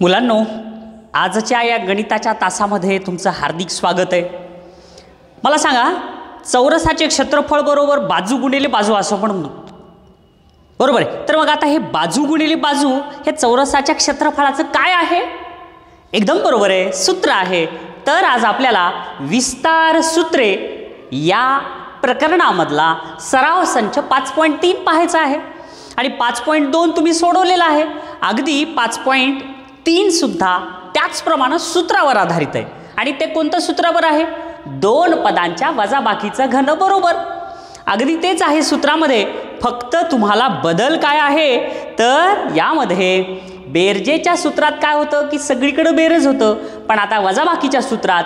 मुलांनो, आजच्या या गणिताच्या तासामध्ये तुमचं हार्दिक स्वागत आहे। मला सांगा, चौरसाचे क्षेत्रफळ बरोबर बाजू गुणिले बाजू असं पण म्हणतो, बरोबर आहे? तर मग आता हे बाजू गुणिले बाजू हे चौरसाच्या क्षेत्रफळाचं काय आहे? एकदम बरोबर आहे, सूत्र आहे। तर आज आपल्याला विस्तार सूत्रे या प्रकरणामधला सराव संच 5.3 पाहायचा आहे आणि 5.2 तुम्ही सोडवलेला आहे। अगदी 5.3 सुद्धा त्याचप्रमाणे सूत्रावर आधारित आहे आणि ते कोणतं सूत्रावर आहे? दोन पदांच्या वजाबाकीचं घन बरोबर। अगदी तेच आहे सूत्रामध्ये, फक्त तुम्हाला बदल काय आहे तर यामध्ये बेरजेच्या सूत्रात काय होतं की सगळीकडे बेरज होतं, पण आता वजाबाकीच्या सूत्रात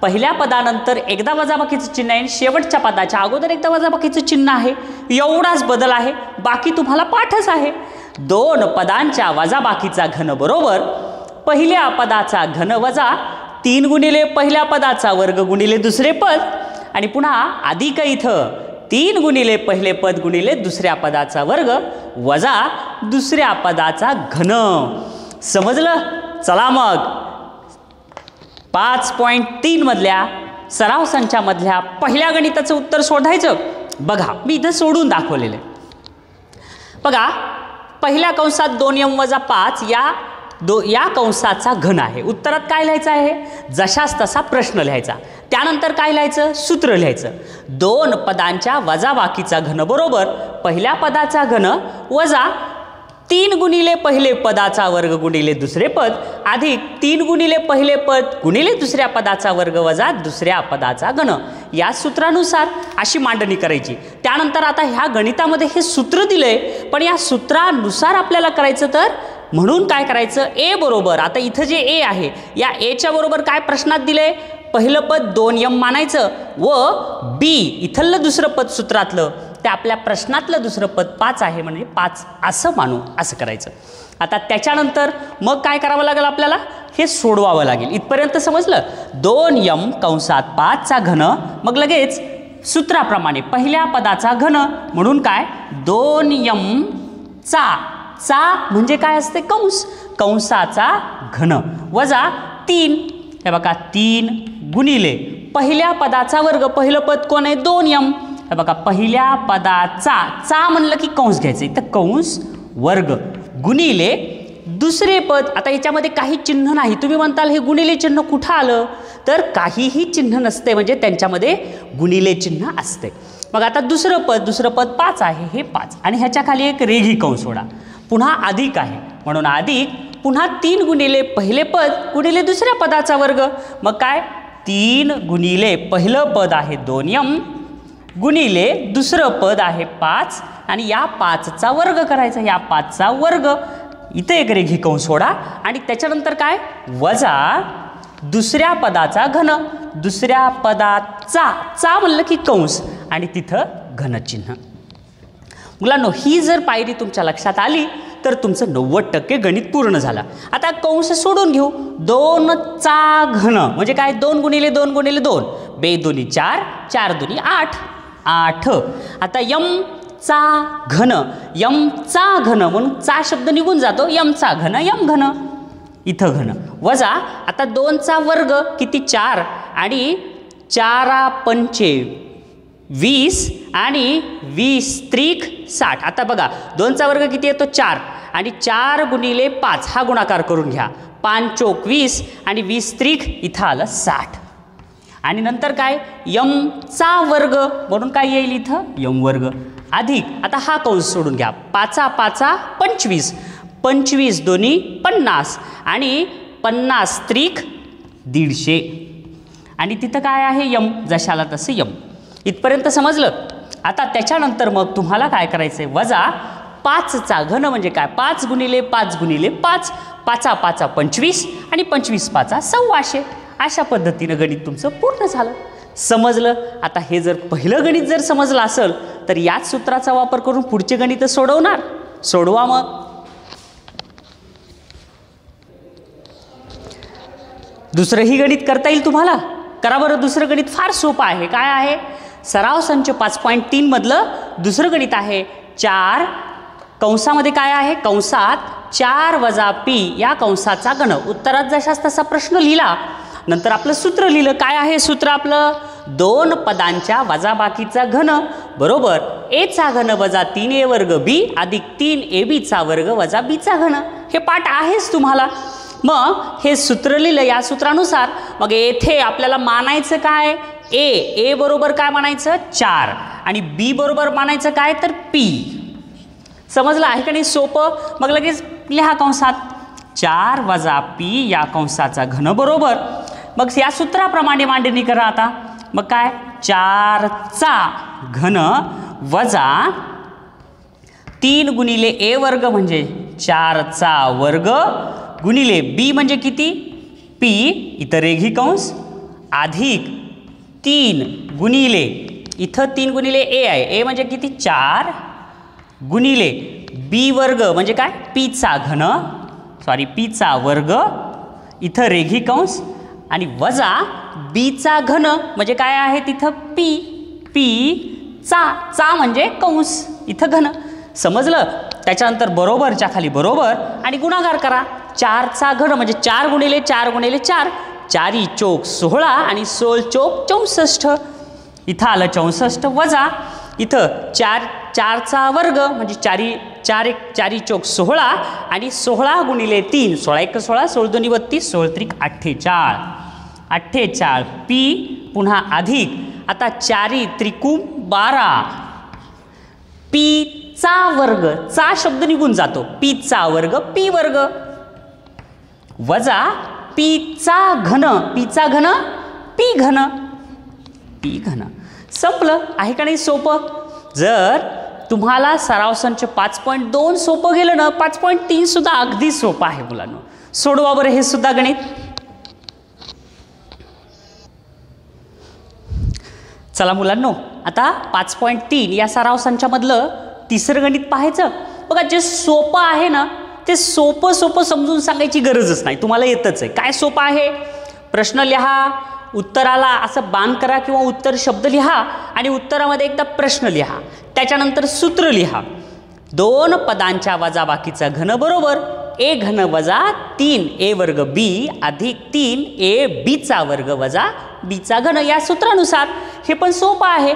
पहिल्या पदानंतर एकदा वजाबाकीचं चिन्ह आहे, शेवटच्या पदाच्या अगोदर एकदा वजाबाकीचं चिन्ह आहे, एवढाच बदल आहे। बाकी तुम्हाला पाठच आहे। दोन पदांच्या वजाबाकीचा घन बरोबर पहिल्या पदाचा घन वजा 3 गुणिले पहिल्या पदाचा वर्ग गुणिले दुसरे पद आणि पुन्हा अधिक इथं 3 गुणिले पहिले पद गुणिले दुसऱ्या पदाचा वर्ग वजा दुसऱ्या पदाचा घन। समजलं? चला मग 5.3 मधल्या सराव संचामधल्या पहिल्या गणिताचं उत्तर शोधायचं। बघा, मी इथं सोडून दाखवलेलं आहे। बघा, पहिल्या कंसात 2m - 5 या कंसाचा घन आहे। उत्तरात काय लिहायचं आहे? जशास तसा प्रश्न लिहायचा, त्यानंतर काय लिहायचं? सूत्र लिहायचं। दोन पदांच्या वजाबाकीचा घन बरोबर पहिल्या पदाचा घन वजा 3 गुणिले पहिले पदाचा वर्ग गुणिले दुसरे पद अधिक 3 गुणिले पहिले पद गुणिले दुसऱ्या पदाचा वर्ग वजा दुसऱ्या पदाचा घन, या सूत्रानुसार अशी मांडणी करायची। त्यानंतर आता ह्या गणितामध्ये हे सूत्र दिलंय, पण या सूत्रानुसार आपल्याला करायचं, तर म्हणून काय करायचं? ए बरोबर, आता इथं जे ए आहे या एच्या बरोबर काय प्रश्नात दिलंय? पहिलं पद 2m मानायचं व बी इथलं दुसरं पद सूत्रातलं ते आपल्या प्रश्नातलं दुसरं पद 5 आहे म्हणजे 5 असं मानू, असं करायचं। आता त्याच्यानंतर मग काय करावं लागेल? आपल्याला हे सोडवावं लागेल। इथपर्यंत समजलं? 2m कंसात 5 चा घन, मग लगेच सूत्राप्रमाणे पहिल्या पदाचा घन म्हणून काय? 2m चा म्हणजे काय असते? कंस, कंसाचा घन वजा 3, हे बघा 3 गुणिले पहिल्या पदाचा वर्ग, पहिलं पद कोण आहे? 2m, हे बघा पहिल्या पदाचा म्हणलं की कंस घ्यायचं, इथं कंस वर्ग गुणिले दुसरे पद। आता याच्यामध्ये काही चिन्ह नाही, तुम्ही म्हणताल हे गुणिले चिन्ह कुठं आलं? तर काहीही चिन्ह नसते, म्हणजे त्यांच्यामध्ये गुणिले चिन्ह असते। मग आता दुसरं पद 5 आहे, हे 5 आणि ह्याच्या खाली एक रेघी कंस सोडा, पुन्हा अधिक आहे म्हणून अधिक पुन्हा 3 गुणिले पहिले पद गुणिले दुसऱ्या पदाचा वर्ग, मग काय? 3 गुणिले पहिलं पद आहे 2m गुणिले दुसरं पद आहे 5 आणि या 5चा वर्ग करायचा, या 5चा वर्ग, इथे एक रेघी कंस सोडा आणि त्याच्यानंतर काय? वजा दुसऱ्या पदाचा घन, दुसऱ्या पदाचा म्हणलं की कंस आणि तिथं घनचिन्ह। मुलांनो, ही जर पायरी तुमच्या लक्षात आली तर तुमचं 90% गणित पूर्ण झालं। आता कंस सोडून घेऊ। 2 चा घन म्हणजे काय? 2 गुणिले 2 गुणिले 2, 2 दुनी 4, 4 दुनी 8, 8। आता m चा घन, m चा घन म्हणून चा शब्द निघून जातो, m चा घन, m घन, इथं घन वजा आता 2 चा वर्ग किती? 4 आणि 4 पंचे 20 आणि 20 त्रिक 60। आता बघा 2 चा वर्ग किती येतो? 4 आणि 4 गुणिले 5 हा गुणाकार करून घ्या, 5 चोक 20 आणि 20 त्रिक इथं आलं 60 आणि नंतर काय? m चा वर्ग म्हणून काय येईल इथं? m वर्ग अधिक आता हा कंस सोडून घ्या, 5 5 25, 25 दोन्ही 50 आणि 50 त्रिक 150 आणि तिथं काय आहे? m, जशाला तसं m। इथपर्यंत समजलं? आता त्याच्यानंतर मग तुम्हाला काय करायचंय? वजा 5 चा घन म्हणजे काय? 5 गुणिले 5 गुणिले 5, 5 5 25 आणि 25 5 1600। अशा पद्धतीनं गणित तुमचं पूर्ण झालं। समजलं? आता हे जर पहिलं गणित जर समजलं असेल तर याच सूत्राचा वापर करून पुढचे गणित सोडवणार। सोडवा मग। दुसरंही गणित करता येईल तुम्हाला, करा बरं। दुसरं गणित फार सोपं आहे। काय आहे? सराव संच 5.3 मधलं दुसरं गणित आहे। 4 कंसामध्ये काय आहे, कंसात 4 वजा p या कंसाचा घन. उत्तरात जशास तसा प्रश्न लिहिला, नंतर आपलं सूत्र लिहिलं. काय आहे सूत्र आपलं, 2 पदांच्या वजाबाकीचा घन बरोबर a चा घन वजा 3a वर्ग b अधिक 3ab चा वर्ग वजा b चा घन. हे पाठ आहेच तुम्हाला. मग हे सूत्र लिहिलं. या सूत्रानुसार मग येथे आपल्याला मानायचं काय, a बरोबर काय मानायचं 4 आणि b बरोबर मानायचं काय तर p. समजलं आहे का नाही, सोपं. मग लगेच लिहा कंसात 4 वजा p या कंसाचा घन बरोबर. मग या सूत्राप्रमाणे मांडणी करा आता. मग काय 4 चा घन वजा 3 गुणिले a वर्ग म्हणजे 4 चा वर्ग गुणिले b म्हणजे किती p इथं रेघी कंस अधिक 3 गुणिले इथं 3 गुणिले a आहे, a म्हणजे किती 4 गुणिले b वर्ग म्हणजे काय p चा घन p चा वर्ग इथं रेघी कंस आणि वजा b चा घन म्हणजे काय आहे तिथं p चा म्हणजे कंस इथं घन. समजलं. त्याच्यानंतर बरोबरच्या खाली बरोबर आणि गुणाकार करा. 4 चा घन म्हणजे 4 गुणिले 4 गुणिले 4, 4 चोक 16 आणि 16 चोक 64. इथं आलं 64 वजा इथं 4 चा वर्ग म्हणजे 4 चोक 16 आणि 16 गुणिले 3, 16 1 16, 16 2 32, 16 3 48 p पुन्हा अधिक आता 4 त्रिकूम 12 p चा वर्ग, चा शब्द निघून जातो, p चा वर्ग p वर्ग वजा p चा घन p घन. संपलं आहे का नाही सोपं. जर तुम्हाला सराव संच 5.2 सोपं गेलं ना, 5.3 सुद्धा अगदी सोपं आहे मुलांनो. सोडवा बरं हे सुद्धा गणित. चला मुलांनो, आता 5.3 या सराव संचामधलं तिसरं गणित पाहायचं. बघा जे सोपं आहे ना ते सोपं समजून सांगायची गरजच नाही, तुम्हाला येतच आहे. काय सोपं आहे, प्रश्न लिहा, उत्तराला असं बाण करा किंवा उत्तर शब्द लिहा आणि उत्तरामध्ये एकदा प्रश्न लिहा, त्याच्यानंतर सूत्र लिहा. 2 पदांच्या वजाबाकीचा घन बरोबर a घन वजा 3a वर्ग b अधिक 3ab चा वर्ग वजा b चा घन या सूत्रानुसार. हे पण सोपं आहे.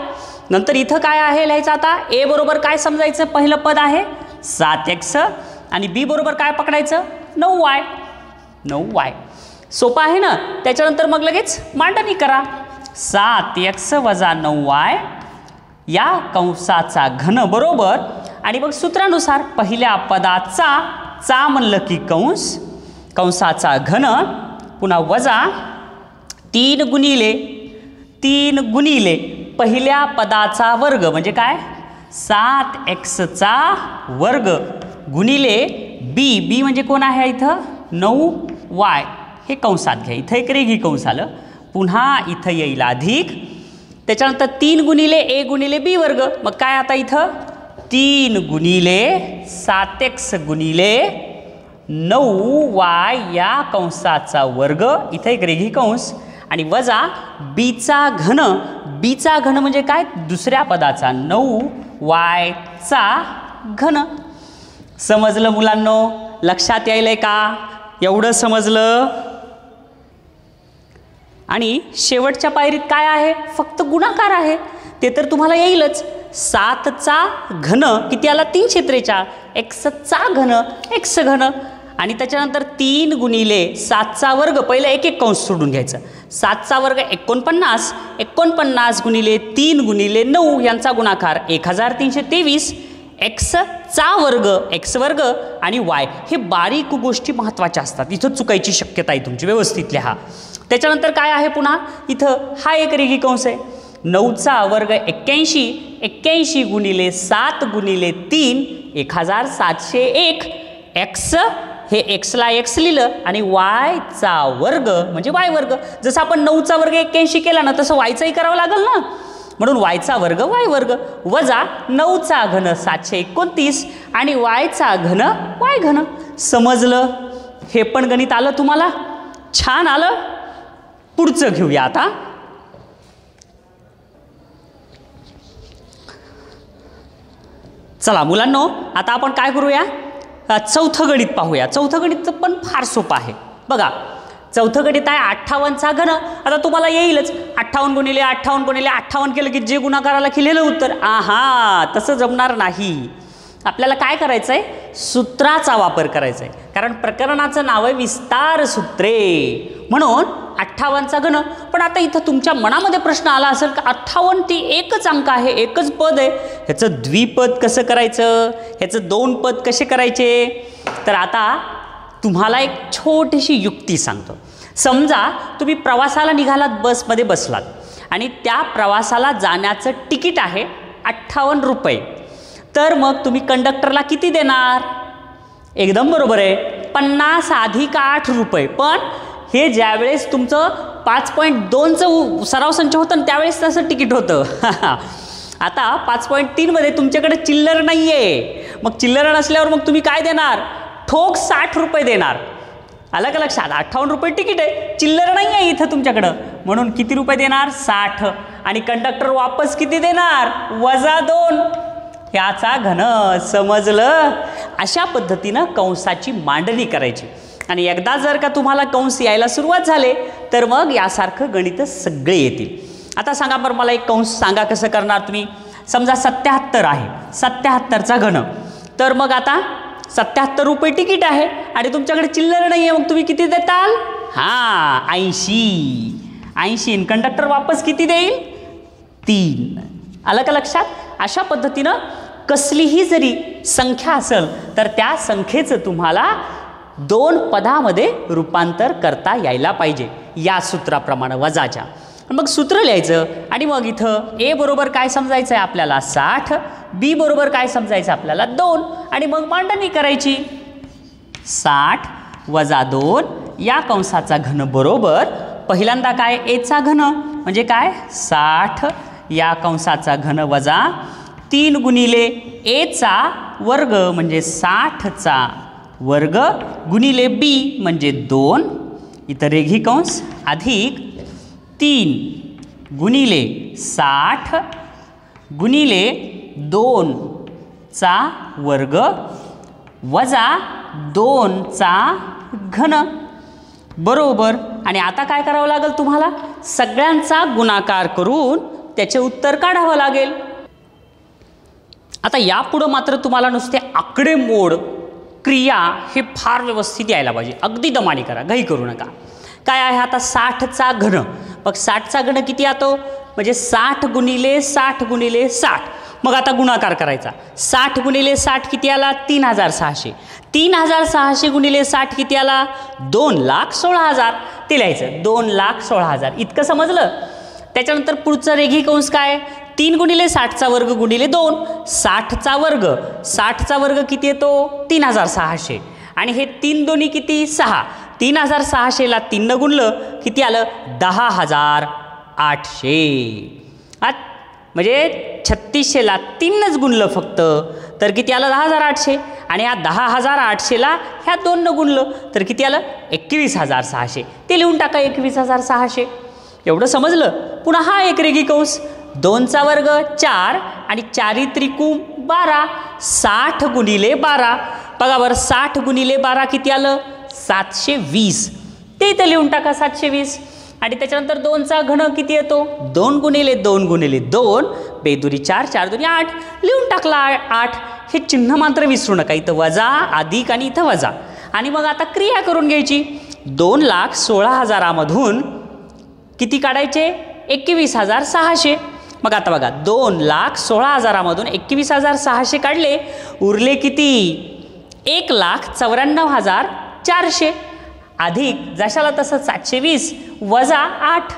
नंतर इथं काय आहे लिहायचं आता, a बरोबर काय समजायचं, पहिलं पद आहे 7x आणि b बरोबर काय पकडायचं 9y. सोपं आहे ना. त्याच्यानंतर मग लगेच मांडणी करा. 7x वजा 9y या कंसाचा घन बरोबर आणि मग सूत्रानुसार पहिल्या पदाचा म्हणलं की कंसाचा घन पुन्हा वजा 3 गुणिले पहिल्या पदाचा वर्ग म्हणजे काय 7x चा वर्ग गुणिले b म्हणजे कोण आहे इथं 9y. हे कंसात घ्या, इथं एक रेघी कंस आलं, पुन्हा इथं येईल अधिक, त्याच्यानंतर 3 गुणिले a गुणिले b वर्ग. मग काय आता इथं 3 गुणिले 7x गुणिले 9y या कंसाचा वर्ग, इथं एक रेघी कंस आणि वजा b चा घन म्हणजे काय दुसऱ्या पदाचा 9y चा घन. समजलं मुलांनो, लक्षात यायलंय का, एवढं समजलं. आणि शेवटच्या पायरीत काय आहे, फक्त गुणाकार आहे, ते तर तुम्हाला येईलच. 7 चा घन किती आला 343, x चा घन x घन आणि त्याच्यानंतर 3 गुणिले 7 चा वर्ग, पहिलं एक कंस सोडून घ्यायचं, 7 चा वर्ग 49 गुणिले 3 गुणिले 9 यांचा गुणाकार 1323, x चा वर्ग x वर्ग आणि y. हे बारीक गोष्टी महत्त्वाच्या असतात, इथं चुकायची शक्यता आहे तुमची, व्यवस्थित लिहा. त्याच्यानंतर काय आहे पुन्हा इथं हा एक रेघी कंस आहे, 9 चा वर्ग 81 गुणिले 7 गुणिले 3 1701, x हे x ला x लिहिलं आणि y चा वर्ग म्हणजे y वर्ग. जसं आपण 9 चा वर्ग 81 केला ना तसं y चाही करावं लागेल ना, म्हणून y चा वर्ग y वर्ग वजा 9 चा घन 729 आणि y चा घन y घन. समजलं. हे पण गणित आलं तुम्हाला, छान आलं. पुढचं घेऊया आता. चला मुलांनो, आता आपण काय करूया, चौथं गणित पाहूया. चौथं गणित पण फार सोपं आहे. बघा, चौथं गणित आहे 58चा घन. आता तुम्हाला येईलच 58 गुणिले 58 गुणिले 58 केलं की जे गुणाकाराला केलेलं उत्तर. तसं जमणार नाही. आपल्याला काय करायचं आहे, सूत्राचा वापर करायचा आहे, कारण प्रकरणाचं नाव आहे विस्तार सूत्रे. म्हणून 58चा घन. पण आता इथं तुमच्या मनामध्ये प्रश्न आला असेल की 58 ती एकच अंक आहे, एकच पद आहे, ह्याचं द्विपद कसं करायचं, ह्याचं दोन पद कसे करायचे. तर आता तुम्हाला एक छोटीशी युक्ती सांगतो. समजा तुम्ही प्रवासाला निघालात, बसमध्ये बसलात आणि त्या प्रवासाला जाण्याचं तिकीट आहे 58 रुपये. तर मग तुम्ही कंडक्टरला किती देणार. एकदम बरोबर आहे, 50 अधिक 8 रुपये. पण हे ज्यावेळेस तुमचं 5.2चं सराव संच होतं ना, त्यावेळेस तसं तिकीट होतं. आता 5.3मध्ये तुमच्याकडे चिल्लर नाही आहे. मग चिल्लर नसल्यावर मग तुम्ही काय देणार, ठोक 60 रुपये देणार. आलं का लक्षात. 58 रुपये तिकीट आहे, चिल्लर नाही आहे इथं तुमच्याकडं, म्हणून किती रुपये देणार, 60. आणि कंडक्टर वापस किती देणार, -2. ह्याचा घन. समजलं. अशा पद्धतीनं कंसाची मांडणी करायची. आणि एकदा जर का तुम्हाला कंस यायला सुरुवात झाले तर मग यासारखं गणित सगळे येतील. आता सांगा बरं मला एक कंस सांगा कसं करणार तुम्ही. समजा 77 आहे, 77चा घन. तर मग आता 77 रुपये तिकीट आहे आणि तुमच्याकडे चिल्लर नाही आहे, मग तुम्ही किती देताल, 80. कंडक्टर वापस किती देईल, 3. आलं का लक्षात. अशा पद्धतीनं कसलीही जरी संख्या असेल तर त्या संख्येचं तुम्हाला 2 पदामध्ये रूपांतर करता यायला पाहिजे, या सूत्राप्रमाणे वजाच्या. मग सूत्र लिहायचं आणि मग इथं ए बरोबर काय समजायचं आहे आपल्याला, 60. बी बरोबर काय समजायचं आपल्याला, 2. आणि मग मांडणी करायची. 60 - 2 या कंसाचा घन बरोबर पहिल्यांदा काय, एचा घन म्हणजे काय, 60 या कंसाचा घन वजा 3 गुणिले एचा वर्ग म्हणजे 60चा वर्ग गुणिले बी म्हणजे 2. इतर रेघी कंस अधिक 3 गुणिले 60 गुणिले 2चा वर्ग वजा 2चा घन बरोबर. आणि आता काय करावं लागेल तुम्हाला, सगळ्यांचा गुणाकार करून त्याचे उत्तर काढावं लागेल. आता यापुढं मात्र तुम्हाला नुसते आकडेमोड क्रिया हे फार व्यवस्थित यायला पाहिजे. अगदी दमाने करा, घाई करू नका. काय आहे आता 60चा घन. मग 60चा घन किती येतो, म्हणजे 60 गुणिले 60 गुणिले 60. मग आता गुणाकार करायचा. 60 गुणिले 60 किती आला, 3600. 3600 गुणिले 60 किती आला, 2,16,000. ते लिहायचं 2,16,000. इतकं समजलं. त्याच्यानंतर पुढचं रेघी कंस काय, 3 गुणिले 60चा वर्ग गुणिले 2. 60चा वर्ग, 60चा वर्ग किती येतो, 3600. आणि हे 3 दोन्ही किती, 6. 3600ला 3 न गुणलं किती आलं, 10,800. म्हणजे 3600ला 3नच गुणलं फक्त तर किती आलं, 10,800. आणि ह्या 10,800ला ह्या 2 न गुणलं तर किती आलं, 21,600. ते लिहून टाका 21,600. एवढं समजलं. पुन्हा हा एक रेघी कंस, 2चा वर्ग 4 आणि 4 त्रिकूम 12. 60 गुणिले 12. बघा बरं, 60 गुणिले 12 किती आलं, 720. ते इथं लिहून टाका 720. आणि त्याच्यानंतर 2चा घन किती येतो, 2 गुणिले 2 गुणिले 2. बेदुरी 4, 4 दुनी 8. लिहून टाकला 8. हे चिन्ह मात्र विसरू नका, इथं वजा अधिक आणि इथं वजा. आणि मग आता क्रिया करून घ्यायची. 2,16,000मधून किती काढायचे, 21,600. मग आता बघा 2,16,000मधून 21,600 काढले, उरले किती, 1,94,400 अधिक जशाला तसं 720 वजा 8.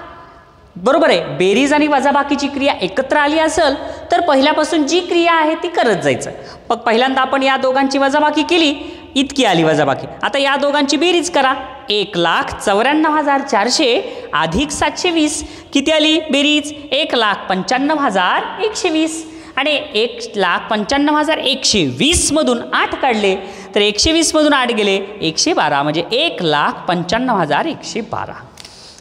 बरोबर आहे. बेरीज आणि वजाबाकीची क्रिया एकत्र आली असेल तर पहिल्यापासून जी क्रिया आहे ती करत जायचं. मग पहिल्यांदा आपण या दोघांची वजाबाकी केली, इतकी आली वजाबाकी. आता या दोघांची बेरीज करा. 1,94,400 अधिक 720 किती आली बेरीज, 1,95,120. आणि 1,95,120मधून 8 काढले तर 120मधून 8 गेले 112, म्हणजे 1,95,112.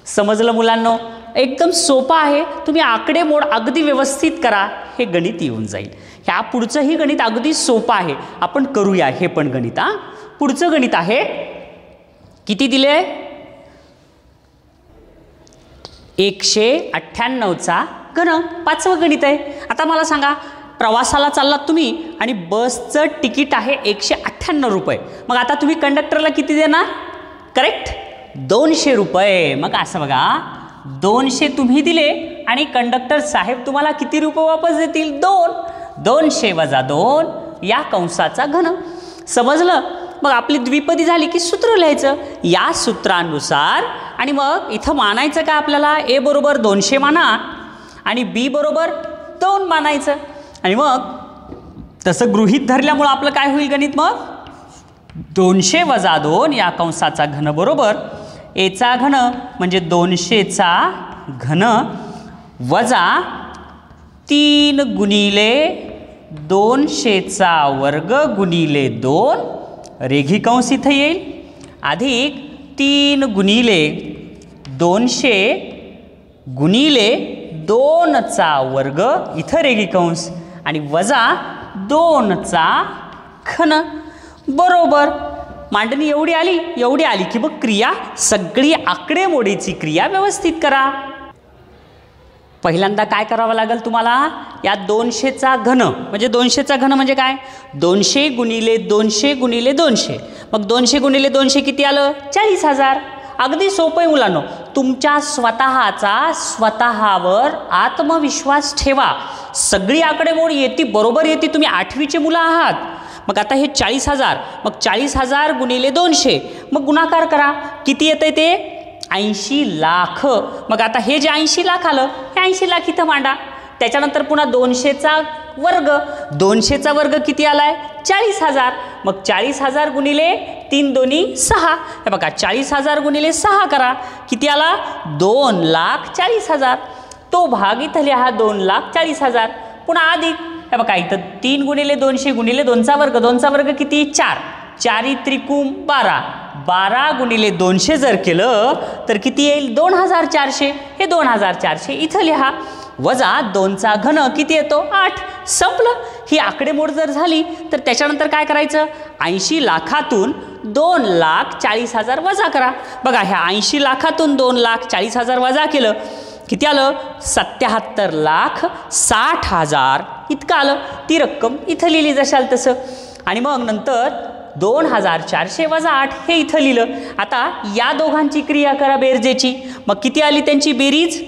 समजलं मुलांनो. एकदम सोपं आहे. तुम्ही आकडेमोड अगदी व्यवस्थित करा, हे गणित येऊन जाईल. ह्या पुढचंही गणित अगदी सोपं आहे, आपण करूया हे पण गणित. पुढचं गणित आहे, किती दिले? 198चा घन, 5वं गणित आहे. आता मला सांगा, प्रवासाला चाललात तुम्ही आणि बसचं तिकीट आहे 198 रुपये. मग आता तुम्ही कंडक्टरला किती देणार? करेक्ट, 200 रुपये. मग असं बघा, 200 तुम्ही दिले आणि कंडक्टर साहेब तुम्हाला किती रुपये वापस देतील? 2. 200 वजा 2 या कंसाचा घन. समजलं? मग आपली द्विपदी झाली की सूत्र लिहायचं या सूत्रानुसार. आणि मग इथं मानायचं का आपल्याला? ए बरोबर 200 माना आणि बी बरोबर 2 मानायचं. आणि मग तसं गृहीत धरल्यामुळं आपलं काय होईल गणित? मग 200 वजा 2 या कंसाचा घन बरोबर एचा घन म्हणजे 200चा घन वजा 3 गुणिले 200चा वर्ग गुणिले 2 रेघी कंस इथं येईल, अधिक 3 गुणिले 200 गुणिले 2चा वर्ग इथं रेघी कंस आणि वजा 2चा घन बरोबर. मांडणी एवढी आली की मग क्रिया सगळी आकडेमोडीची क्रिया व्यवस्थित करा. पहिल्यांदा काय करावं लागेल तुम्हाला? या 200चा घन म्हणजे 200चा घन म्हणजे काय? 200 गुणिले 200 गुणिले 200. मग 200 गुणिले 200 किती आलं? 40,000. अगदी सोपं आहे मुलांनो. तुमच्या स्वतःवर आत्मविश्वास ठेवा. सगळी आकडेमोड येते, बरोबर येते. तुम्ही 8वीचे मुलं आहात. मग आता हे 40,000, मग 40,000 गुणिले 200, मग गुणाकार करा. किती येतंय ते? 80 लाख. मग आता हे जे 80 लाख आलं, हे 80 लाख इथं मांडा. त्याच्यानंतर पुन्हा 200चा वर्ग. 200चा वर्ग किती आलाय? 40,000. मग 40,000 गुणिले 3 दोन्ही 6. हे बघा, 40,000 गुणिले 6 करा. किती आला? 2,40,000. तो भाग इथं लिहा, 2,40,000. पुन्हा अधिक. हे बघा, इथं 3 गुणिले 200 गुणिले 2चा वर्ग. 2चा वर्ग किती? 4. 4 त्रिकुम 12. 12 गुणिले 200 जर केलं तर किती येईल? 2,400. हे 2,400 इथं लिहा. वजा 2चा घन किती येतो? 8. संपलं. ही आकडेमोड जर झाली तर त्याच्यानंतर काय करायचं? 80 लाखातून 2,40,000 वजा करा. बघा, ह्या 80 लाखातून 2,40,000 वजा केलं, किती आलं? 77,60,000 इतकं आलं. ती रक्कम इथं लिहिली जशाल तसं. आणि मग नंतर 2,400 वजा 8 हे इथं लिहिलं. आता या दोघांची क्रिया करा बेरजेची. मग किती आली त्यांची बेरीज?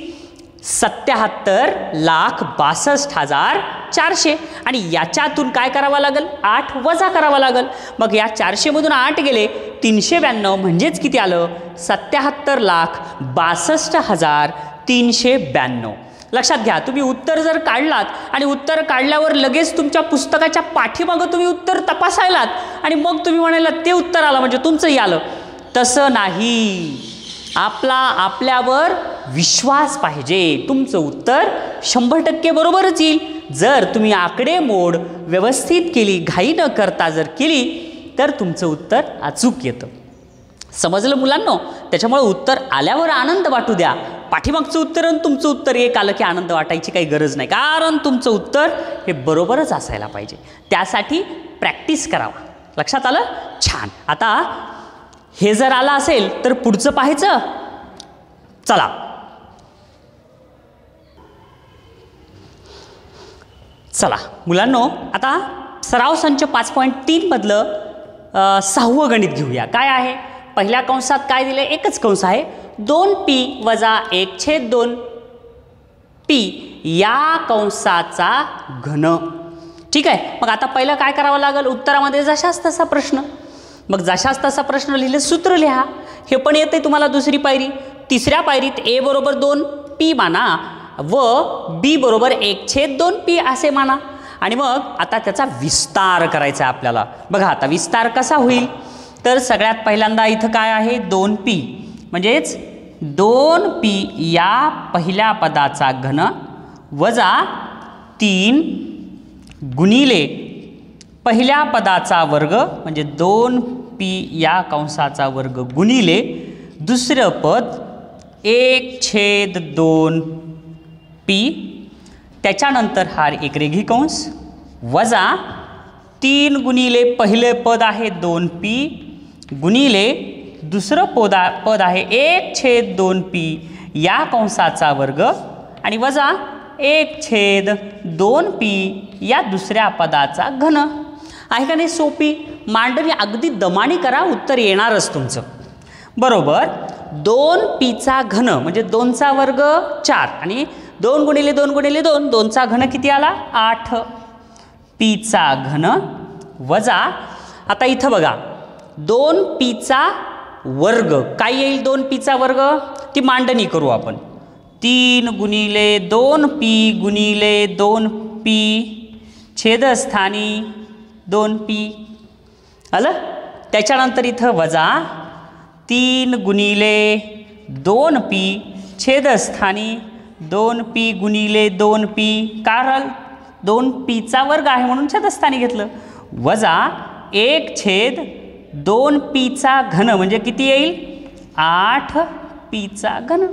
77,62,400. आणि याच्यातून काय करावं लागेल? 8 वजा करावं लागेल. मग या 400 मधून 8 गेले, 392 म्हणजेच किती आलं? 77,62,392. लक्षात घ्या, तुम्ही उत्तर जर काढलात आणि उत्तर काढल्यावर लगेच तुमच्या पुस्तकाच्या पाठीमागं तुम्ही उत्तर तपासायलात आणि मग तुम्ही म्हणायला ते उत्तर आलं म्हणजे तुमचंही आलं, तसं नाही. आपल्यावर विश्वास पाहिजे. तुमचं उत्तर 100% बरोबरच येईल. जर तुम्ही आकडेमोड व्यवस्थित केली, घाई न करता जर केली तर तुमचं उत्तर अचूक येतं. समजलं मुलांनो? त्याच्यामुळे उत्तर आल्यावर आनंद वाटू द्या. पाठीमागचं उत्तर आणि तुमचं उत्तर एक आलं की आनंद वाटायची काही गरज नाही, कारण तुमचं उत्तर हे बरोबरच असायला पाहिजे. त्यासाठी प्रॅक्टिस करावा. लक्षात आलं? छान. आता हे जर आलं असेल तर पुढचं पाहायचं. चला मुलांनो, आता सराव संच 5.3 मधलं 6वं गणित घेऊया. काय आहे? पहिल्या कंसात काय दिले? एकच कंस आहे. 2p वजा 1/2p या कंसाचा घन. ठीक आहे. मग आता पहिलं काय करावं लागेल? उत्तरामध्ये जशाच तसा प्रश्न. मग जशाच तसा प्रश्न लिहिले, सूत्र लिहा. हे पण येते तुम्हाला दुसरी पायरी. तिसऱ्या पायरीत a बरोबर 2p माना व b बरोबर 1/2p असे माना. आणि मग आता त्याचा विस्तार करायचा आहे आपल्याला. बघा आता विस्तार कसा होईल? तर सगळ्यात पहिल्यांदा इथं काय आहे? 2p म्हणजेच 2p या पहिल्या पदाचा घन वजा 3 गुणिले पहिल्या पदाचा वर्ग म्हणजे 2p या कंसाचा वर्ग गुणिले दुसरं पद 1/2p. त्याच्यानंतर हा एक रेघी कंस वजा 3 गुणिले पहिले पद आहे 2p गुणिले दुसरं पद आहे 1/2p या कंसाचा वर्ग आणि वजा 1/2p या दुसऱ्या पदाचा घन. आहे का नाही सोपी मांडणी? अगदी दमाने करा, उत्तर येणारच तुमचं. बरोबर 2pचा घन म्हणजे 2चा वर्ग 4 आणि 2 गुणिले 2 गुणिले 2 2चा घन किती आला 8 pचा घन वजा आता इथं बघा 2pचा वर्ग काय येईल 2pचा वर्ग ती मांडणी करू आपण 3 गुणिले 2p गुणिले 2p छेदस्थानी 2p आलं. त्याच्यानंतर इथं वजा 3 गुणिले 2p छेदस्थानी 2p गुणिले 2p कारण 2pचा वर्ग आहे म्हणून छेदस्थानी घेतलं वजा 1/2pचा घन म्हणजे किती येईल 8pचा घन.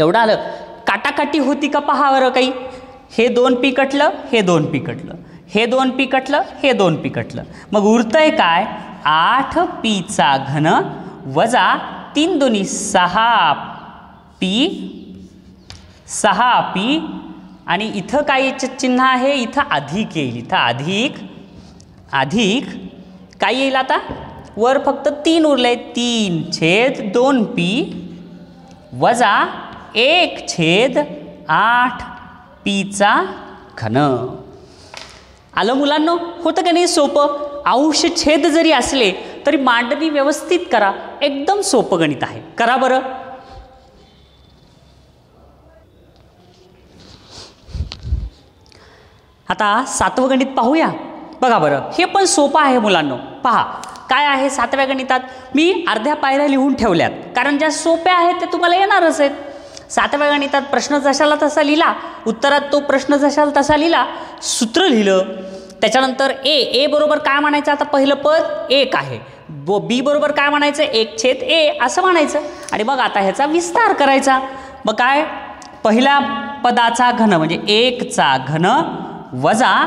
एवढं आलं. काटाकाटी होती का पहा बरं काही. हे 2p कटलं हे 2p कटलं हे 2p कटलं हे 2p कटलं मग उरतंय काय 8pचा घन वजा 3 दुनी 6p आणि इथं काय चिन्ह आहे इथं अधिक येईल. इथं अधिक काय येईल आता वर फक्त 3 उरले 3/2p वजा 1/8pचा घन. आलं मुलांनो होतं का नाही सोपं. अंश छेद जरी असले तरी मांडणी व्यवस्थित करा. एकदम सोपं गणित आहे. करा बरं. आता 7वं गणित पाहूया. बघा बरं हे पण सोपं आहे मुलांनो. पहा काय आहे 7व्या गणितात मी अर्ध्या पायऱ्या लिहून ठेवल्यात कारण ज्या सोप्या आहेत ते तुम्हाला येणारच आहेत. 7व्या गणितात प्रश्न जशाला तसा लिहिला उत्तरात तो प्रश्न जशाला तसा लिहिला सूत्र लिहिलं. त्याच्यानंतर ए बरोबर काय म्हणायचं आता पहिलं पद 1 आहे बी बरोबर काय म्हणायचं 1/a असं म्हणायचं आणि मग आता ह्याचा विस्तार करायचा. मग काय पहिल्या पदाचा घन म्हणजे 1चा घन वजा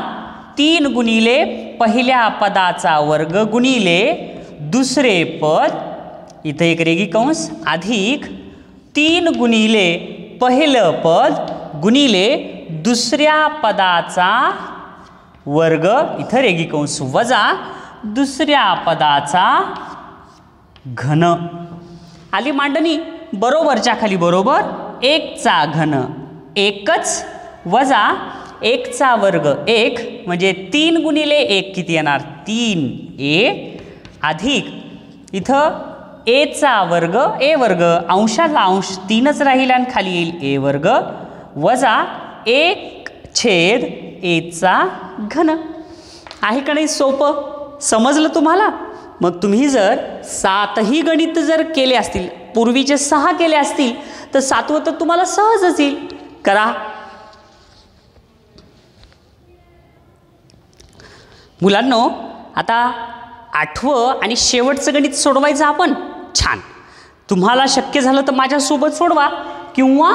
3 गुणिले पहिल्या पदाचा वर्ग गुणिले दुसरे पद इथं एक रेगी कंस अधिक 3 गुणिले पहिलं पद गुणिले दुसऱ्या पदाचा वर्ग इथं रेगी कंस वजा दुसऱ्या पदाचा घन. आली मांडणी बरोबरच्या खाली बरोबर 1चा घन 1च वजा 1चा वर्ग 1 म्हणजे 3 गुणिले 1 किती येणार 3a अधिक इथं aचा वर्ग a वर्ग अंशाला अंश 3च राहील आणि खाली येईल a वर्ग वजा 1/aचा घन. आहे का नाही सोपं. समजलं तुम्हाला. मग तुम्ही जर 7ही गणित जर केले असतील पूर्वीचे 6 केले असतील तर 7वं तर तुम्हाला सहजच येईल. करा. मुलांनो आता 8वं आणि शेवटचं गणित सोडवायचं आपण. छान. तुम्हाला शक्य झालं तर माझ्यासोबत सोडवा किंवा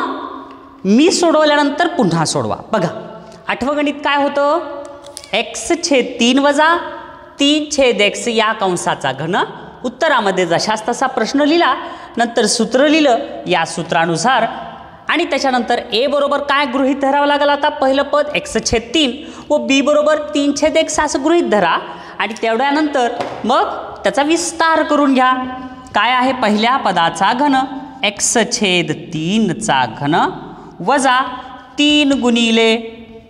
मी सोडवल्यानंतर पुन्हा सोडवा. बघा 8वं गणित काय होतं x/3 वजा 3/x या कंसाचा घन. उत्तरामध्ये जशास तसा प्रश्न लिहिला नंतर सूत्र लिहिलं या सूत्रानुसार आणि त्याच्यानंतर a बरोबर काय गृहीत धरावं लागलं आता पहिलं पद x/3 व b बरोबर 3/x असं गृहीत धरा आणि तेवढ्यानंतर मग त्याचा विस्तार करून घ्या. काय आहे पहिल्या पदाचा घन x/3चा घन वजा 3 गुणिले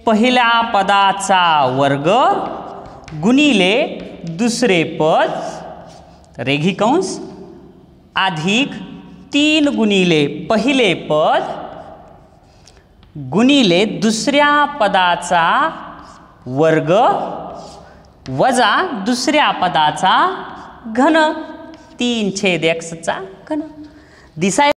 पहिल्या पदाचा वर्ग गुणिले दुसरे पद रेघी कंस अधिक 3 गुणिले पहिले पद गुणिले दुसऱ्या पदाचा वर्ग वजा दुसऱ्या पदाचा घन 3/xचा घन. दिसाय